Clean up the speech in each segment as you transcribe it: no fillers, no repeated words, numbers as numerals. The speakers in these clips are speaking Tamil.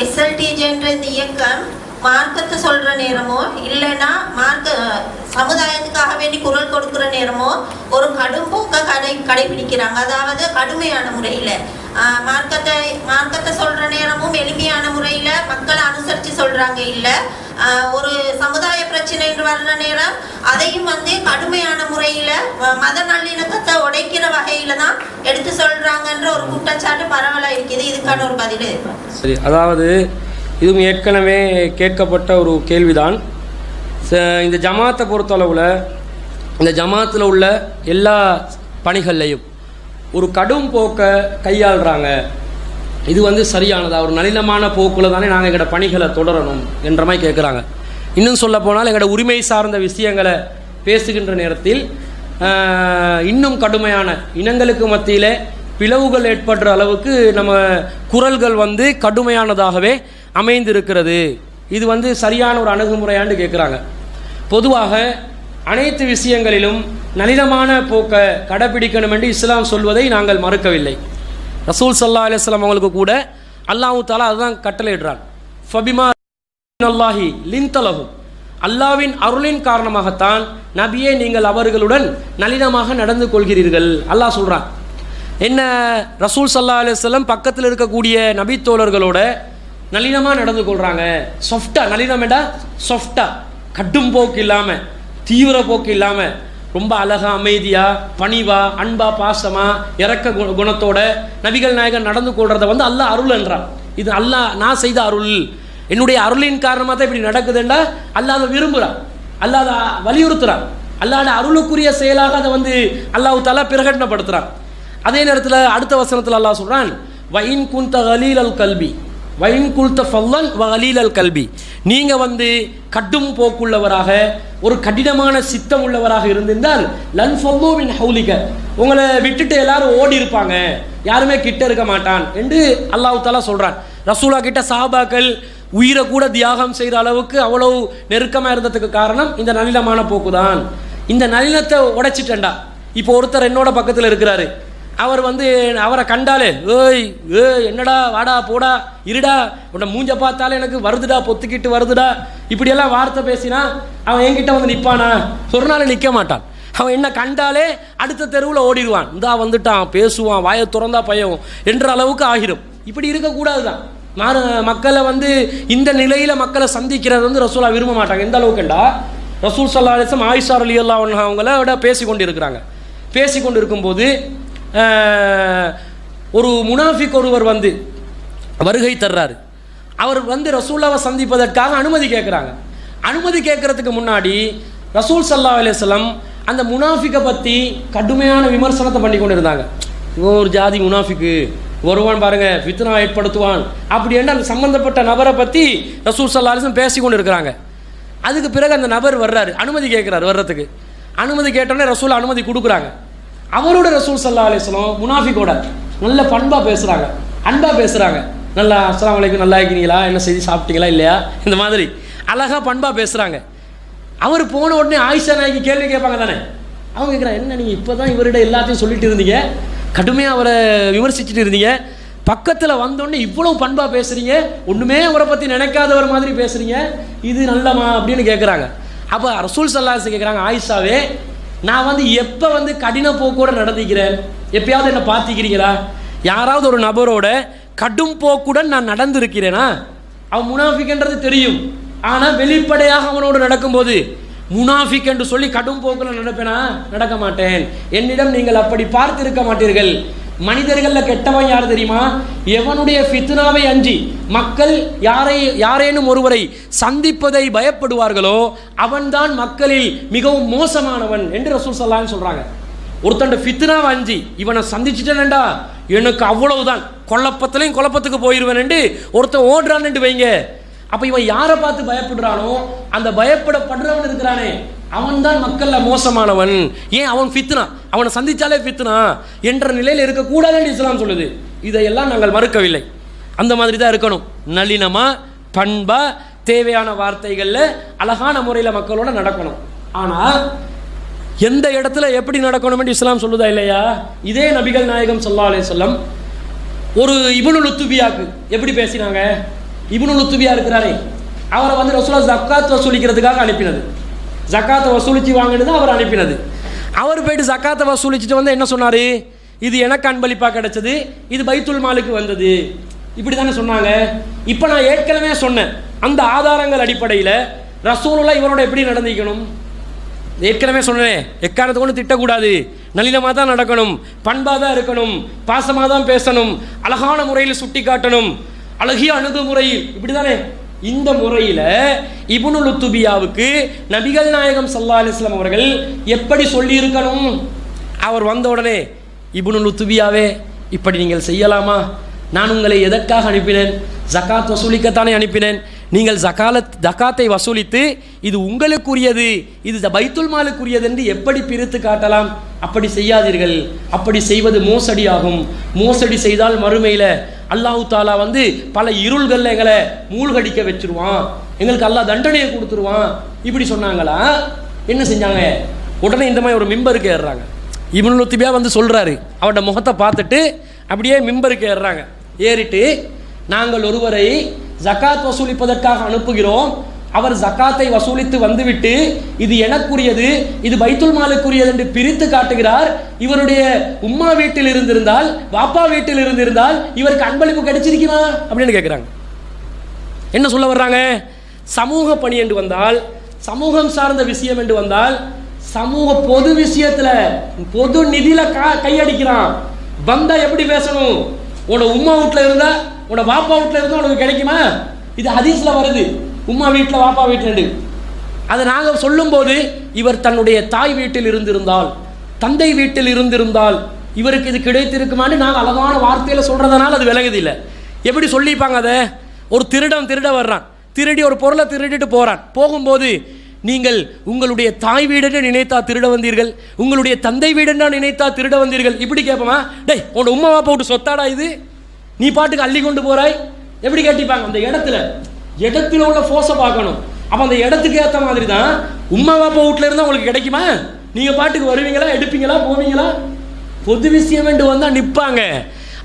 எஸ்எல்டிஜேன்ற இந்த இயக்கம் மார்க்கத்தை சொல்ற நேரமோ இல்லைன்னா சமுதாயத்துக்காக வேண்டி குரல் கொடுக்குற நேரமோ ஒரு கடும் போக்க கடைபிடிக்கிறாங்க. அதாவது கடுமையான முறையில் மார்க்கத்தை சொல்ற நேரமும் எளிமையான முறையில் மக்களை அனுசரித்து சொல்றாங்க. இல்லை ஒரு சமுதாய பிரச்சனை என்று வர்ற நேரம் அதையும் கடுமையான முறையில் மத நல்லிணக்கத்தை உடைக்கிற வகையில தான் எடுத்து சொல்றாங்கன்ற ஒரு குற்றச்சாட்டு பரவலாக இருக்குது. இதுக்கான ஒரு பதில் சரி, அதாவது இதுவும் ஏற்கனவே கேட்கப்பட்ட ஒரு கேள்விதான். இந்த ஜமாத்தை பொறுத்தளவில் இந்த ஜமாத்தில் உள்ள எல்லா பணிகள்லையும் ஒரு கடும் போக்கை கையாளுறாங்க. இது சரியானதா? ஒரு நளினமான போக்கில் தானே நாங்கள் எங்களோட பணிகளை தொடரணும் என்ற மாதிரி கேட்குறாங்க. இன்னும் சொல்ல போனால் எங்களோட உரிமை சார்ந்த விஷயங்களை பேசுகின்ற நேரத்தில் இன்னும் கடுமையான இனங்களுக்கு மத்தியில் பிளவுகள் ஏற்படுற அளவுக்கு நம்ம குரல்கள் கடுமையானதாகவே அமைந்திருக்கிறது. இது சரியான ஒரு அணுகுமுறையாண்டு கேட்குறாங்க. பொதுவாக அனைத்து விஷயங்களிலும் நளினமான போக்கை கடைப்பிடிக்கணும் என்று இஸ்லாம் சொல்வதை நாங்கள் மறுக்கவில்லை. ரசூல் ஸல்லல்லாஹு அலைஹி வஸல்லம் அவங்களுக்கு கூட அல்லாஹ் தஆலா அதுதான் கட்டளையிடுறான். ஃபபிமா அல்லாஹி லின்தலஹு, அல்லாஹ்வின் அருளின் காரணமாகத்தான் நபியே நீங்கள் அவர்களுடன் நளினமாக நடந்து கொள்கிறீர்கள் அல்லாஹ் சொல்கிறான். என்ன ரசூல் ஸல்லல்லாஹு அலைஹி வஸல்லம் பக்கத்தில் இருக்கக்கூடிய நபி தோழர்களோட நளினமாக நடந்து கொள்கிறாங்க. சாஃப்டா, நளினமேடா சாஃப்டா, கடும் போக்கு இல்லாமல் தீவிர போக்கு இல்லாமல் ரொம்ப அழகா அமைதியா பணிவா அன்பா பாசமா இறக்க குணத்தோட நபிகள் நாயகன் நடந்து கொள்றத அல்லாஹ் அருள் என்றான். இது அல்லாஹ் நான் செய்த அருள், என்னுடைய அருளின் காரணமாக தான் இப்படி நடக்குதுன்னா அல்லாஹ் அதை விரும்புகிறான், அல்லாஹ் அதை வலியுறுத்துறான், அல்லாஹ் அருளுக்குரிய செயலாக அதை அல்லாஹ் தஆலா பிரகடனப்படுத்துறான். அதே நேரத்தில் அடுத்த வசனத்தில் அல்லாஹ் சொல்றான், வயின் குந்த கலீலல் கல்பி வயின் குல்த ஃபல்லன் வலீலல் கல்பி, நீங்கள் கடும் போக்குள்ளவராக ஒரு கடினமான சித்தம் உள்ளவராக இருந்திருந்தால் லன் ஃபல்லு மின் ஹவுலிக, உங்களை விட்டுட்டு எல்லாரும் ஓடி இருப்பாங்க, யாருமே கிட்ட இருக்க மாட்டான் என்று அல்லாஹ் தஆலா சொல்றான். ரசூலா கிட்ட சஹாபாக்கள் உயிரை கூட தியாகம் செய்கிற அளவுக்கு அவ்வளவு நெருக்கமாக இருந்ததுக்கு காரணம் இந்த நளினமான போக்கு தான். இந்த நளினத்தை உடைச்சிட்டேன்டா. இப்போ ஒருத்தர் என்னோட பக்கத்தில் இருக்கிறாரு, அவர் அவரை கண்டாலே ஏய் என்னடா வாடா போடா இருடா உன்னை மூஞ்ச பார்த்தாலே எனக்கு வருதுடா பொத்துக்கிட்டு வருதுடா இப்படியெல்லாம் வார்த்தை பேசினா அவன் என்கிட்ட நிற்பானா? ஒரு நாள் நிற்க மாட்டான். அவன் என்ன கண்டாலே அடுத்த தெருவில் ஓடிடுவான், இந்தா வந்துட்டான் பேசுவான் வாயை திறந்தா பயம் என்ற அளவுக்கு ஆகிரும். இப்படி இருக்கக்கூடாது தான். மக்களை இந்த நிலையில் மக்களை சந்திக்கிறது ரசூலா விரும்ப மாட்டாங்க. எந்த அளவுக்குண்டா ரசூல் ஸல்லல்லாஹு அலைஹி வஸல்லம் ஆயிஷா ரலியல்லாஹு அன்ஹா அவங்களோட பேசிக்கொண்டு இருக்கிறாங்க. பேசிக்கொண்டு இருக்கும்போது ஒரு முனாஃபிக் ஒருவர் வருகை தர்றாரு. அவர் ரசூலாவை சந்திப்பதற்காக அனுமதி கேட்குறாங்க. அனுமதி கேட்கறதுக்கு முன்னாடி ரசூல் ஸல்லல்லாஹு அலைஹி வஸல்லம் அந்த முனாஃபிக்கை பற்றி கடுமையான விமர்சனத்தை பண்ணி கொண்டு இருந்தாங்க. இவன் ஒரு ஜாதி முனாஃபிக்கு, வருவான் பாருங்க ஃபித்னா ஏற்படுத்துவான் அப்படி என்று அந்த சம்பந்தப்பட்ட நபரை பற்றி ரசூல் ஸல்லல்லாஹு அலைஹி வஸல்லம் பேசி கொண்டு இருக்கிறாங்க. அதுக்கு பிறகு அந்த நபர் வர்றாரு, அனுமதி கேட்குறாரு. வர்றதுக்கு அனுமதி கேட்டோடனே ரசூல் அனுமதி கொடுக்குறாங்க. அவரோட ரசூல் ஸல்லல்லாஹு அலைஹி வஸல்லம் முனாஃபிக்கோட நல்ல பண்பாக பேசுகிறாங்க, அன்பாக பேசுகிறாங்க. நல்லா அஸ்ஸலாமு அலைக்கும், நல்லா இருக்கிறீங்களா, என்ன செய்தி சாப்பிட்டீங்களா இல்லையா, இந்த மாதிரி அழகாக பண்பாக பேசுகிறாங்க. அவர் போன உடனே ஆயிஷா நாய்க்கு கேள்வி கேட்பாங்க தானே. அவங்க கேட்குறாங்க, என்ன நீங்கள் இப்போ தான் இவரிட எல்லாத்தையும் சொல்லிட்டு இருந்தீங்க, கடுமையாக அவரை விமர்சிச்சுட்டு இருந்தீங்க, பக்கத்தில் வந்தோடனே இவ்வளவு பண்பாக பேசுகிறீங்க, ஒன்றுமே அவரை பற்றி நினைக்காதவர் மாதிரி பேசுகிறீங்க, இது நல்லமா அப்படின்னு கேட்குறாங்க. அப்போ ரசூல் ஸல்லல்லாஹு அலைஹி வஸல்லம் கேட்குறாங்க, ஆயிஷாவே நான் எப்போ கடின போக்கோட நடந்துக்கிறேன், எப்பயாவது என்ன பார்த்துக்கிறீங்களா? யாராவது ஒரு நபரோட கடும் போக்குடன் நான் நடந்திருக்கிறேனா? அவன் முனாஃபிக்ன்றது தெரியும், ஆனால் வெளிப்படையாக அவனோடு நடக்கும்போது முனாஃபிக் என்று சொல்லி கடும் போக்கில் நடப்பேனா? நடக்க மாட்டேன். என்னிடம் நீங்கள் அப்படி பார்த்திருக்க மாட்டீர்கள். மனிதர்களில் கெட்டவன் யார் தெரியுமா? எவனுடைய ஃபித்னாவை அஞ்சி மக்கள் யாரேனும் ஒருவரை சந்திப்பதை பயப்படுவார்களோ அவன்தான் மக்களில் மிகவும் மோசமானவன் என்று ரசூல் ஸல்லல்லாஹு அலைஹி வஸல்லம் சொல்றாங்க. ஒருத்தண்ட ஃபித்னாவை அஞ்சி இவனை சந்திச்சுட்டேன்டா எனக்கு அவ்வளவுதான், குழப்பத்துக்கு போயிடுவேன் என்று ஒருத்தன் ஓடுறான்னு வைங்க. அப்ப இவன் யாரை பார்த்து பயப்படுறானோ அந்த பயப்படப்படுறவன் இருக்கிறானே அவன் தான் மக்கள்ல மோசமானவன். ஏன்? அவன் ஃபித்னா, அவனை சந்திச்சாலே ஃபித்னா என்ற நிலையில் இருக்கக்கூடாதுன்னு இஸ்லாம் சொல்லுது. இதையெல்லாம் நாங்கள் மறுக்கவில்லை. அந்த மாதிரி தான் இருக்கணும். நளினமா பண்பா தேவையான வார்த்தைகளில் அழகான முறையில் மக்களோட நடக்கணும். ஆனால் எந்த இடத்துல எப்படி நடக்கணும் என்று இஸ்லாம் சொல்லுதா இல்லையா? இதே நபிகள் நாயகம் ஸல்லல்லாஹு அலைஹி வஸல்லம் ஒரு இப்னு லுத்துபியாக்கு எப்படி பேசினாங்க? இப்னுல் உத்பியா இருக்கிறாரே, அவரை வந்து ரசூலுல்லாஹ் ஜக்காத் வசூலிக்கிறதுக்காக அனுப்பினது. ஜக்காத்தை வசூலிச்சு வாங்கினது அவர் அனுப்பினது. அவர் போயிட்டு ஜக்காத்தை வசூலிச்சுட்டு வந்து என்ன சொன்னார்? இது எனக்கு அன்பளிப்பாக கிடைச்சது, இது பைத்துல் மாலுக்கு வந்தது, இப்படி தானே சொன்னாங்க. இப்போ நான் ஏற்கனவே சொன்னேன், அந்த ஆதாரங்கள் அடிப்படையில் ரசூலுல்லாஹ் இவரோட எப்படி நடந்திக்கணும்? ஏற்கனவே சொன்னேன், எக்காரணத்தை கொண்டு திட்டக்கூடாது, நளினமாக தான் நடக்கணும், பண்பாக தான் இருக்கணும், பாசமாக தான் பேசணும், அழகான முறையில் சுட்டி காட்டணும், அழகிய அணுகுமுறையில், இப்படி தானே. இந்த முறையில் இப்னுல் உத்பியாவுக்கு நபிகள் நாயகம் ஸல்லல்லாஹு அலைஹி வஸல்லம் அவர்கள் எப்படி சொல்லி இருக்கணும்? அவர் வந்த உடனே, இப்னுல் உத்பியாவே, இப்படி நீங்கள் செய்யலாமா? நான் உங்களை எதற்காக அனுப்பினேன்? ஜகாத் வசூலிக்கத்தானே அனுப்பினேன். நீங்கள் ஜகாத்தை வசூலித்து இது உங்களுக்குரியது, இது பைத்துல் மாலுக்குரியது என்று எப்படி பிரித்து காட்டலாம்? அப்படி செய்யாதீர்கள், அப்படி செய்வது மோசடி ஆகும். மோசடி செய்தால் மறுமையில் அல்லாஹ் தாலா வந்து பல இருள்கள் எங்களை மூழ்கடிக்க வச்சிருவான், எங்களுக்கு அல்லாஹ் தண்டனையை கொடுத்துருவான், இப்படி சொன்னாங்களா? என்ன செஞ்சாங்க? உடனே இந்த மாதிரி ஒரு மிம்பருக்கு ஏறுறாங்க. இப்னுல் உத்பியா வந்து சொல்கிறாரு, அவரோட முகத்தை பார்த்துட்டு அப்படியே மிம்பருக்கு ஏறுறாங்க. ஏறிட்டு, நாங்கள் ஒருவரை ஜகாத் வசூலிப்பதற்காக அனுப்புகிறோம், அவர் ஜகாத்தை வசூலித்து வந்துவிட்டு இது எனக்குரியது, இது பைத்துல் மாலுக்குரியது என்று பிரித்து காட்டுகிறார். இவருடைய உம்மா வீட்டில் இருந்திருந்தால், வாப்பா வீட்டில் இருந்திருந்தால் இவருக்கு அன்பளிப்பு கிடைச்சிருக்குமா அப்படின்னு கேட்குறாங்க. என்ன சொல்ல வர்றாங்க? சமூக பணி என்று வந்தால், சமூகம் சார்ந்த விஷயம் என்று வந்தால், சமூக பொது விஷயத்தில் பொது நிதியில கையடிக்கிறான். வந்தா எப்படி பேசணும்? உன்னோட உம்மா வீட்டில் இருந்தா, உன்னோட வாப்பா வீட்டில் இருந்தால் உனக்கு கிடைக்குமா? இது ஹதீஸ்ல வருது, உம்மா வீட்டில் வாப்பா வீட்டில். அதை நாங்கள் சொல்லும்போது, இவர் தன்னுடைய தாய் வீட்டில் இருந்திருந்தால், தந்தை வீட்டில் இருந்திருந்தால் இவருக்கு இது கிடைத்திருக்குமான்னு நாங்கள் அழகான வார்த்தையில் சொல்றதுனால அது விலகுது இல்லை. எப்படி சொல்லிப்பாங்க? அதை ஒரு திருட வர்றான், திருடி ஒரு பொருளை திருடிட்டு போறான். போகும்போது, நீங்கள் உங்களுடைய தாய் வீடென்று நினைத்தா திருட வந்தீர்கள், உங்களுடைய தந்தை வீடென்றா நினைத்தா திருட வந்தீர்கள், இப்படி கேட்போமா? டேய், உன்னோட உம்மா வாப்பா விட்டு சொத்தாடா இது, நீ பாட்டுக்கு அள்ளி கொண்டு போறாய், எப்படி கேட்டிப்பாங்க? அந்த இடத்துல உள்ள ஃபோர்ஸை பார்க்கணும். அப்போ அந்த இடத்துக்கு ஏற்ற மாதிரி தான் உம்மா வாப்பா வீட்டில் இருந்தால் உங்களுக்கு கிடைக்குமா? நீங்கள் பாட்டுக்கு வருவீங்களா, எடுப்பீங்களா, போவீங்களா? பொது விஷயம் என்று வந்தால் நிற்பாங்க.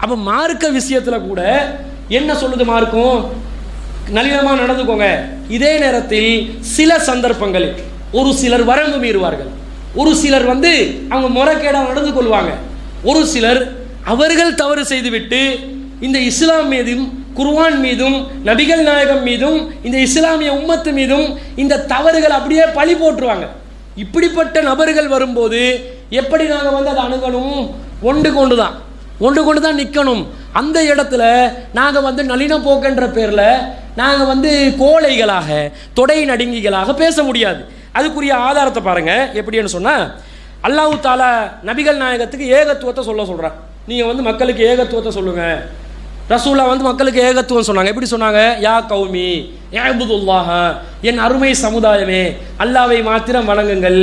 அப்போ மார்க்க விஷயத்தில் கூட என்ன சொல்லுது மார்க்கம்? நளினமாக நடந்துக்கோங்க. இதே நேரத்தில் சில சந்தர்ப்பங்களில் ஒரு சிலர் வரம்பு மீறுவார்கள், ஒரு சிலர் வந்து அவங்க முறைகேடாக நடந்து கொள்வாங்க, ஒரு சிலர் அவர்கள் தவறு செய்துவிட்டு இந்த இஸ்லாம் மீதும் குர்ஆன் மீதும் நபிகள் நாயகம் மீதும் இந்த இஸ்லாமிய உம்மத்து மீதும் இந்த தவறுகள் அப்படியே பழி போட்டுருவாங்க. இப்படிப்பட்ட நபர்கள் வரும்போது எப்படி நாங்கள் வந்து அதை அணுகணும்? ஒன்று கொண்டு தான் நிற்கணும். அந்த இடத்துல நாங்கள் வந்து நளின போக்குன்ற பேரில் நாங்கள் வந்து கோழைகளாக, தொடை நடுங்கிகளாக பேச முடியாது. அதுக்குரிய ஆதாரத்தை பாருங்க. எப்படின்னு சொன்னால், அல்லாஹ் தாலா நபிகள் நாயகத்துக்கு ஏகத்துவத்தை சொல்கிறான். நீங்கள் வந்து மக்களுக்கு ஏகத்துவத்தை சொல்லுங்க. ரசூலா வந்து மக்களுக்கு ஏகத்துவம் சொன்னாங்க. எப்படி சொன்னாங்க? யா கௌமி இஅ்புதுல்லாஹ, என் அருமை சமுதாயமே, அல்லாவை மாத்திரம் வணங்குங்கள்.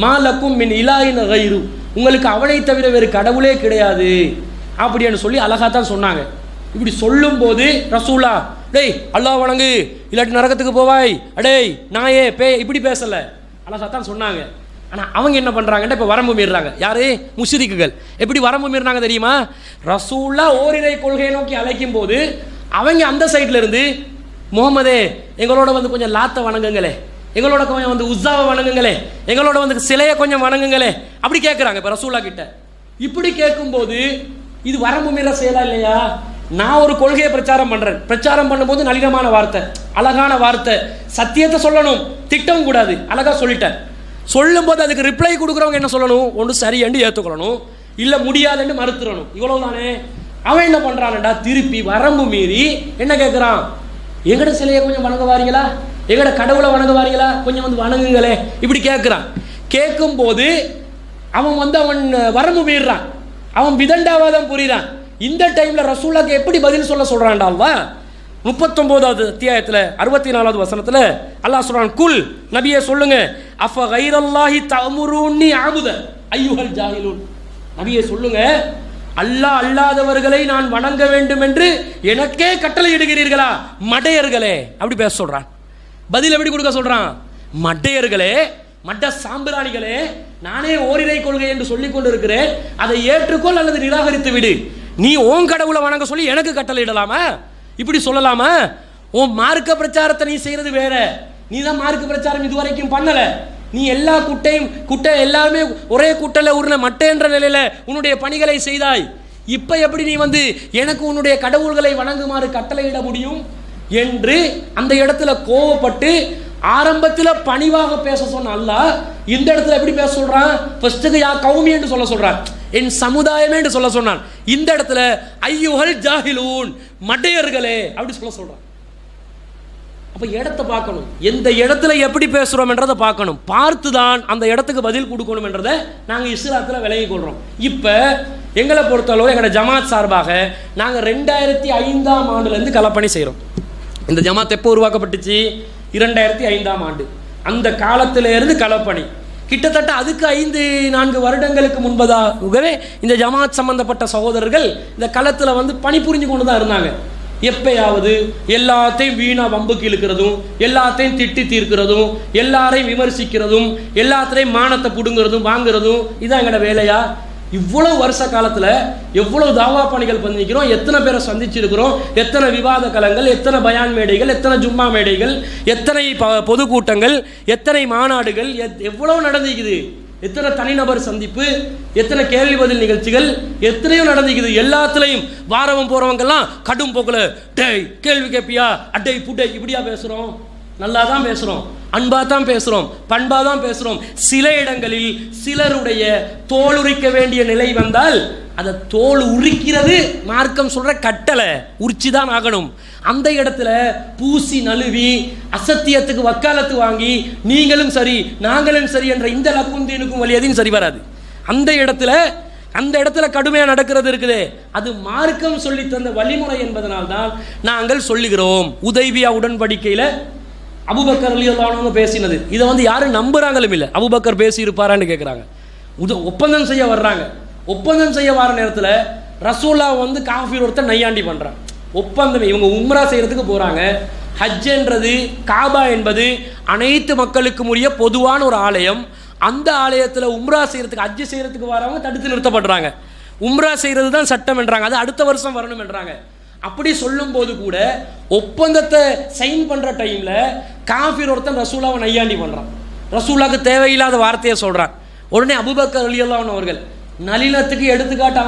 மாலக்கும் மின் இலாஹின் கைரு, உங்களுக்கு அவனை தவிர வேறு கடவுளே கிடையாது அப்படின்னு சொல்லி அழகா தான் சொன்னாங்க. இப்படி சொல்லும் போது ரசூலா, டேய் அல்லாஹ் வணங்கு இல்லாட்டி நரகத்துக்கு போவாய், அடேய் நாயே பே, இப்படி பேசல, அழகா தான் சொன்னாங்க. ஆனால் அவங்க என்ன பண்ணுறாங்கன்னா இப்போ வரம்பு மீறுறாங்க. யாரு? முஷ்ரிக்குகள். எப்படி வரம்பு மீறினாங்க தெரியுமா? ரசூலா ஓரிரை கொள்கையை நோக்கி அழைக்கும் போது அவங்க அந்த சைட்ல இருந்து, முகமதே எங்களோட வந்து கொஞ்சம் லாத்தை வணங்குங்களே, எங்களோட கொஞ்சம் வந்து உஸ்ஸாவை வணங்குங்களே, எங்களோட வந்து சிலையை கொஞ்சம் வணங்குங்களே, அப்படி கேட்குறாங்க இப்போ ரசூலா கிட்ட. இப்படி கேட்கும்போது இது வரம்பு மீற செயலா இல்லையா? நான் ஒரு கொள்கையை பிரச்சாரம் பண்ணும்போது நளினமான வார்த்தை, அழகான வார்த்தை, சத்தியத்தை சொல்லணும், திட்டவும் கூடாது, அழகா சொல்லிட்டேன். சொல்லும்போது அதுக்கு ரிப்ளை கொடுக்குறவங்க என்ன சொல்லணும்? ஒன்று சரியண்டு ஏற்றுக்கொள்ளணும், இல்லை முடியாதுன்னு மறுத்துடணும். இவ்வளவு தானே. அவன் என்ன பண்ணுறான்டா, திருப்பி வரம்பு மீறி என்ன கேட்குறான்? எங்கட சிலையை கொஞ்சம் வணங்க வாரீங்களா, எங்கட கடவுளை வணங்க வாரீங்களா, கொஞ்சம் வந்து வணங்குங்களே, இப்படி கேட்குறான். கேட்கும்போது அவன் வந்து அவன் வரம்பு மீறான், அவன் விதண்டாவாதம் புரிகிறான். இந்த டைம்ல ரசூலுல்லாஹ்க்கு எப்படி பதில் சொல்றான்டால்வா? 39வது அத்தியாயத்தில் 64வது வசனத்தில் அல்லாஹ் சொல்றான், குல் நபியே சொல்லுங்க, அஃப கைரல்லாஹி தஅமுருனி அஅபுத அய்யுஹல் ஜாஹிலூன், நபியே சொல்லுங்க, அல்லாஹ் அல்லாதவர்களை நான் வணங்க வேண்டும் என்று எனக்கே கட்டளை இடுகிறீர்களா மடையர்களே, அப்படி பேச சொல்றான். பதில் எப்படி கொடுக்க சொல்றான்? மடையர்களே, மட்ட சாம்பிராணிகளே, நானே ஓரிரை கொள்கை என்று சொல்லிக் கொண்டிருக்கிறேன், அதை ஏற்றுக்கொள் அல்லது நிராகரித்து விடு. நீ ஓன் கடவுளை வணங்க சொல்லி எனக்கு கட்டளை இடலாமா? இப்படி சொல்லலாமா? உன் மார்க்க பிரச்சாரத்தை நீ செய்யறது வேற. நீ தான் மார்க்க பிரச்சாரம் இதுவரைக்கும் பண்ணல. நீ எல்லா குட்டை எல்லாருமே ஒரே குட்டல உருள மட்டை என்ற நிலையில உன்னுடைய பணிகளை செய்தாய். இப்ப எப்படி நீ வந்து எனக்கு உன்னுடைய கடவுள்களை வணங்குமாறு கட்டளையிட முடியும் என்று அந்த இடத்துல கோவப்பட்டு ஆரம்பத்தில் பணிவாக பேச சொன்ன அல்லாஹ் இந்த இடத்துல எப்படி பேச சொல்றான்? ஃபர்ஸ்ட்டுக்கு யா கௌமி என்று சொல்ல சொல்றான், என் சமுதாயமே என்று சொல்ல சொன்னான். இந்த இடத்துல ஐயுஹல் ஜாஹிலூன், மடையர்களே அப்படி சொல்ல சொல்றான். அப்ப இடத்தை பார்க்கணும், எந்த இடத்துல எப்படி பேசுறோம் என்றதை பார்க்கணும், பார்த்து தான் அந்த இடத்துக்கு பதில் கொடுக்கணும் என்றதை நாங்கள் இஸ்லாத்தில் விளங்கி கொள்றோம். இப்போ எங்களை பொறுத்தளவு எங்களோட ஜமாத் சார்பாக நாங்கள் 2005ஆம் ஆண்டுலேருந்து களப்பணி செய்கிறோம். இந்த ஜமாத் எப்போ உருவாக்கப்பட்டுச்சு? 2005ஆம் ஆண்டு. அந்த காலத்திலிருந்து களப்பணி கிட்டத்தட்ட அதுக்கு 5-4 வருடங்களுக்கு முன்பதாகவே இந்த ஜமாத் சம்பந்தப்பட்ட சகோதரர்கள் இந்த களத்தில் வந்து பணிபுரிஞ்சு கொண்டு தான் இருந்தாங்க. எப்பயாவது எல்லாத்தையும் வீணா வம்புக்கு இழுக்கிறதும், எல்லாத்தையும் திட்டி தீர்க்கிறதும், எல்லாரையும் விமர்சிக்கிறதும், எல்லாத்திலையும் மானத்தை புடுங்கிறதும் வாங்குறதும் இதான் எங்களோட வேலையா? இவ்வளவு வருஷ காலத்தில் எவ்வளவு தாவா பணிகள் பண்ணிக்கிறோம், எத்தனை பேரை சந்திச்சிருக்கிறோம், எத்தனை விவாத களங்கள், எத்தனை பயான் மேடைகள், எத்தனை ஜும்மா மேடைகள், எத்தனை பொதுக்கூட்டங்கள், எத்தனை மாநாடுகள் எவ்வளவு நடந்திருக்குது, எத்தனை தனிநபர் சந்திப்பு, எத்தனை கேள்வி பதில் நிகழ்ச்சிகள் எத்தனையோ நடந்திருக்குது. எல்லாத்துலேயும் வாரவம் போகிறவங்கெல்லாம் கடும் போக்கில் டேய் கேள்வி கேட்பியா அட்டை புட்டை இப்படியா பேசுகிறோம்? நல்லா தான் பேசுகிறோம், அன்பாக தான் பேசுகிறோம், பண்பாக தான் பேசுகிறோம். சில இடங்களில் சிலருடைய தோல் உரிக்க வேண்டிய நிலை வந்தால் அதை தோல் உரிக்கிறது மார்க்கம் சொல்கிற கட்டளை, உரிச்சு தான் ஆகணும். அந்த இடத்துல பூசி நழுவி அசத்தியத்துக்கு வக்காலத்து வாங்கி நீங்களும் சரி நாங்களும் சரி என்ற இந்த லக்குந்தீனுக்கும் வழியதையும் சரி வராது. அந்த இடத்துல கடுமையாக நடக்கிறது இருக்குது. அது மார்க்கம் சொல்லி தந்த வழிமுறை என்பதனால்தான் நாங்கள் சொல்லுகிறோம். உதைபியா உடன்படிக்கையில் அபூபக்கர் ரலியல்லாஹு அன்ஹு பேசினது இதை வந்து யாரும் நம்புறாங்களும் இல்லை. அபூபக்கர் பேசி இருப்பாரான்னு கேட்குறாங்க. ஒப்பந்தம் செய்ய வர்றாங்க. ஒப்பந்தம் செய்ய வர நேரத்தில் ரசூல்லா வந்து காஃபிர் ஒருத்தர் நையாண்டி பண்ணுறான். ஒப்பந்தம் இவங்க உம்ரா செய்யறதுக்கு போகிறாங்க. ஹஜ் என்றது காபா என்பது அனைத்து மக்களுக்கும் உரிய பொதுவான ஒரு ஆலயம். அந்த ஆலயத்தில் உம்ரா செய்யறதுக்கு ஹஜ் செய்யறதுக்கு வரவங்க தடுத்து நிறுத்தப்படுறாங்க. உம்ரா செய்யறது தான் சட்டம் என்றாங்க, அது அடுத்த வருஷம் வரணும் என்றாங்க. அப்படி சொல்லும் போது கூட ஒப்பந்தத்தை சைன் பண்ற டைம்ல காஃபிர் ஒருத்தன் ரசூலாவை நையாண்டி பண்றான். ரசூலாவுக்கு தேவையில்லாத வார்த்தையை சொல்றான். உடனே அபூபக்கர் ரலியல்லாஹு அன்ஹு அவர்கள் நளினத்துக்கு எடுத்துக்காட்டு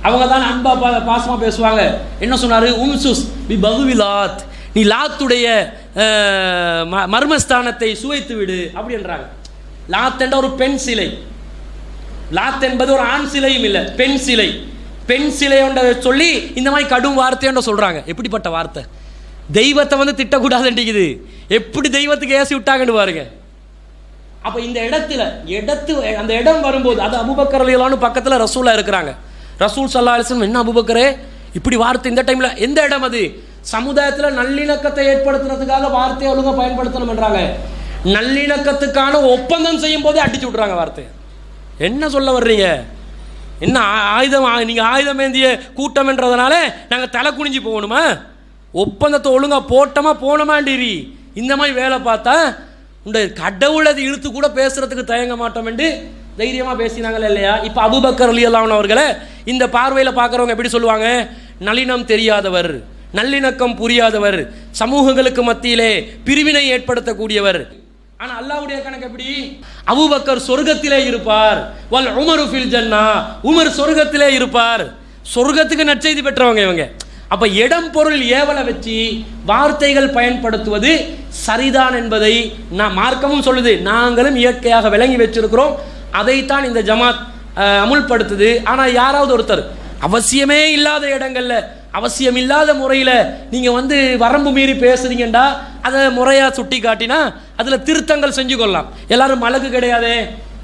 அவங்க தான் அன்பா பாசமா பேசுவாங்க. என்ன சொன்னாரு? உம்சுஸ் பி பகுவிலாத், நீ லாத்துடைய மர்மஸ்தானத்தை சுவைத்து விடு அப்படி என்றாங்க. லாத் என்ற ஒரு பெண் சிலை, லாத் என்பது ஒரு ஆண் சிலையும் இல்லை, பெண் சிலை. பெண் சிலை சொல்லி இந்த மாதிரி கடும் வார்த்தையோட சொல்றாங்க. எப்படிப்பட்ட வார்த்தை! தெய்வத்தை வந்து திட்டக்கூடாதுன்றது எப்படி தெய்வத்துக்கு ஏசி விட்டாங்கன்னு பாருங்க. அப்ப இந்த அந்த இடம் வரும்போது அது அபூபக்கர் ரலியல்லாஹு அன்ஹு பக்கத்துல ரசூலா இருக்கிறாங்க. ரசூல் ஸல்லல்லாஹு அலைஹி வஸல்லம், என்ன அபூபக்கரே இப்படி வார்த்தை இந்த டைம்ல? எந்த இடம் அது? சமுதாயத்தில் நல்லிணக்கத்தை ஏற்படுத்துறதுக்காக வார்த்தையை ஒழுங்கா பயன்படுத்தணும் என்றாங்க. நல்லிணக்கத்துக்கான ஒப்பந்தம் செய்யும் போதே அடிச்சு விட்றாங்க வார்த்தையை. என்ன சொல்ல வர்றீங்க? என்ன ஆயுதம்? நீங்க ஆயுதம் ஏந்திய கூட்டம் என்றதுனால நாங்க தலை குனிஞ்சு போகணுமா? ஒப்பந்தத்தை ஒழுங்கா போட்டோமா போனோமாண்டிரி இந்த மாதிரி வேலை பார்த்தா இந்த கடவுளை இழுத்து கூட பேசுறதுக்கு தயங்க மாட்டோம் என்று தைரியமா பேசினாங்களே இல்லையா? இப்ப அபூபக்கர் ரலியல்லாஹு அன்ஹு அவர்களை இந்த பார்வையில் பார்க்குறவங்க எப்படி சொல்லுவாங்க? நளினம் தெரியாதவர், நல்லிணக்கம் புரியாதவர், சமூகங்களுக்கு மத்தியிலே பிரிவினை ஏற்படுத்தக்கூடியவர். ஆனா அல்லாஹ்வுடைய கணக்கு எப்படி? அபூபக்கர் சொர்க்கத்திலே இருப்பார், வல் உமரு ஃபில் ஜன்னா, உமர் சொர்க்கத்திலே இருப்பார். சொர்க்கத்துக்கு நற்செய்தி பெற்றவங்க இவங்க. அப்ப இடம் பொருள் ஏவலை வச்சு வார்த்தைகள் பயன்படுத்துவது சரிதான் என்பதை மார்க்கமும் சொல்லுது. நாங்களும் இயற்கையாக விளங்கி வச்சிருக்கிறோம். அதைத்தான் இந்த ஜமாத் அமுல்படுத்துது. ஆனா யாராவது ஒருத்தர் அவசியமே இல்லாத இடங்கள்ல அவசியம் இல்லாத முறையில் நீங்க வந்து வரம்பு மீறி பேசுறீங்கடா, அதை முறையா சுட்டி காட்டினா அதுல திருத்தங்கள் செஞ்சு கொள்ளலாம். எல்லாரும் மலக்கு கிடையாது,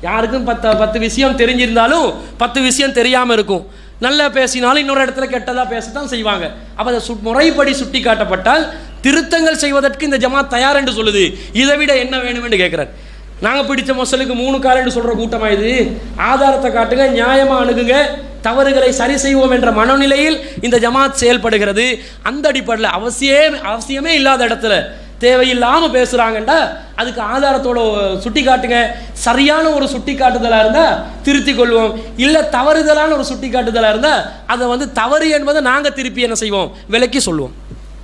யாருக்கும் 10 விஷயம் தெரிஞ்சிருந்தாலும் 10 விஷயம் தெரியாம இருக்கும். நல்லா பேசினாலும் இன்னொரு இடத்துல கெட்டதா பேசத்தான் செய்வாங்க. அப்ப அதை முறைப்படி சுட்டி காட்டப்பட்டால் திருத்தங்கள் செய்வதற்கு இந்த ஜமாத் தயார் என்று சொல்லுது. இதை விட என்ன வேணும் என்று கேட்கிறார். நாங்க பிடிச்ச மொசலுக்கு 3 கால் என்று சொல்ற கூட்டமா இது? ஆதாரத்தை காட்டுங்க, நியாயமா அணுகுங்க, தவறுகளை சரி செய்வோம் என்ற மனநிலையில் இந்த ஜமாத் செயல்படுகிறது. அந்த அடிப்படையில் அவசியமே இல்லாத இடத்துல தேவையில்லாம பேசுறாங்கண்டா அதுக்கு ஆதாரத்தோட சுட்டி காட்டுங்க. சரியான ஒரு சுட்டி காட்டுதலா இருந்தா திருத்தி கொள்வோம், இல்ல தவறுதலான ஒரு சுட்டி காட்டுதலா இருந்தா அதை வந்து தவறு என்பதை நாங்க திருப்பி என்ன செய்வோம், விலக்கி சொல்லுவோம்.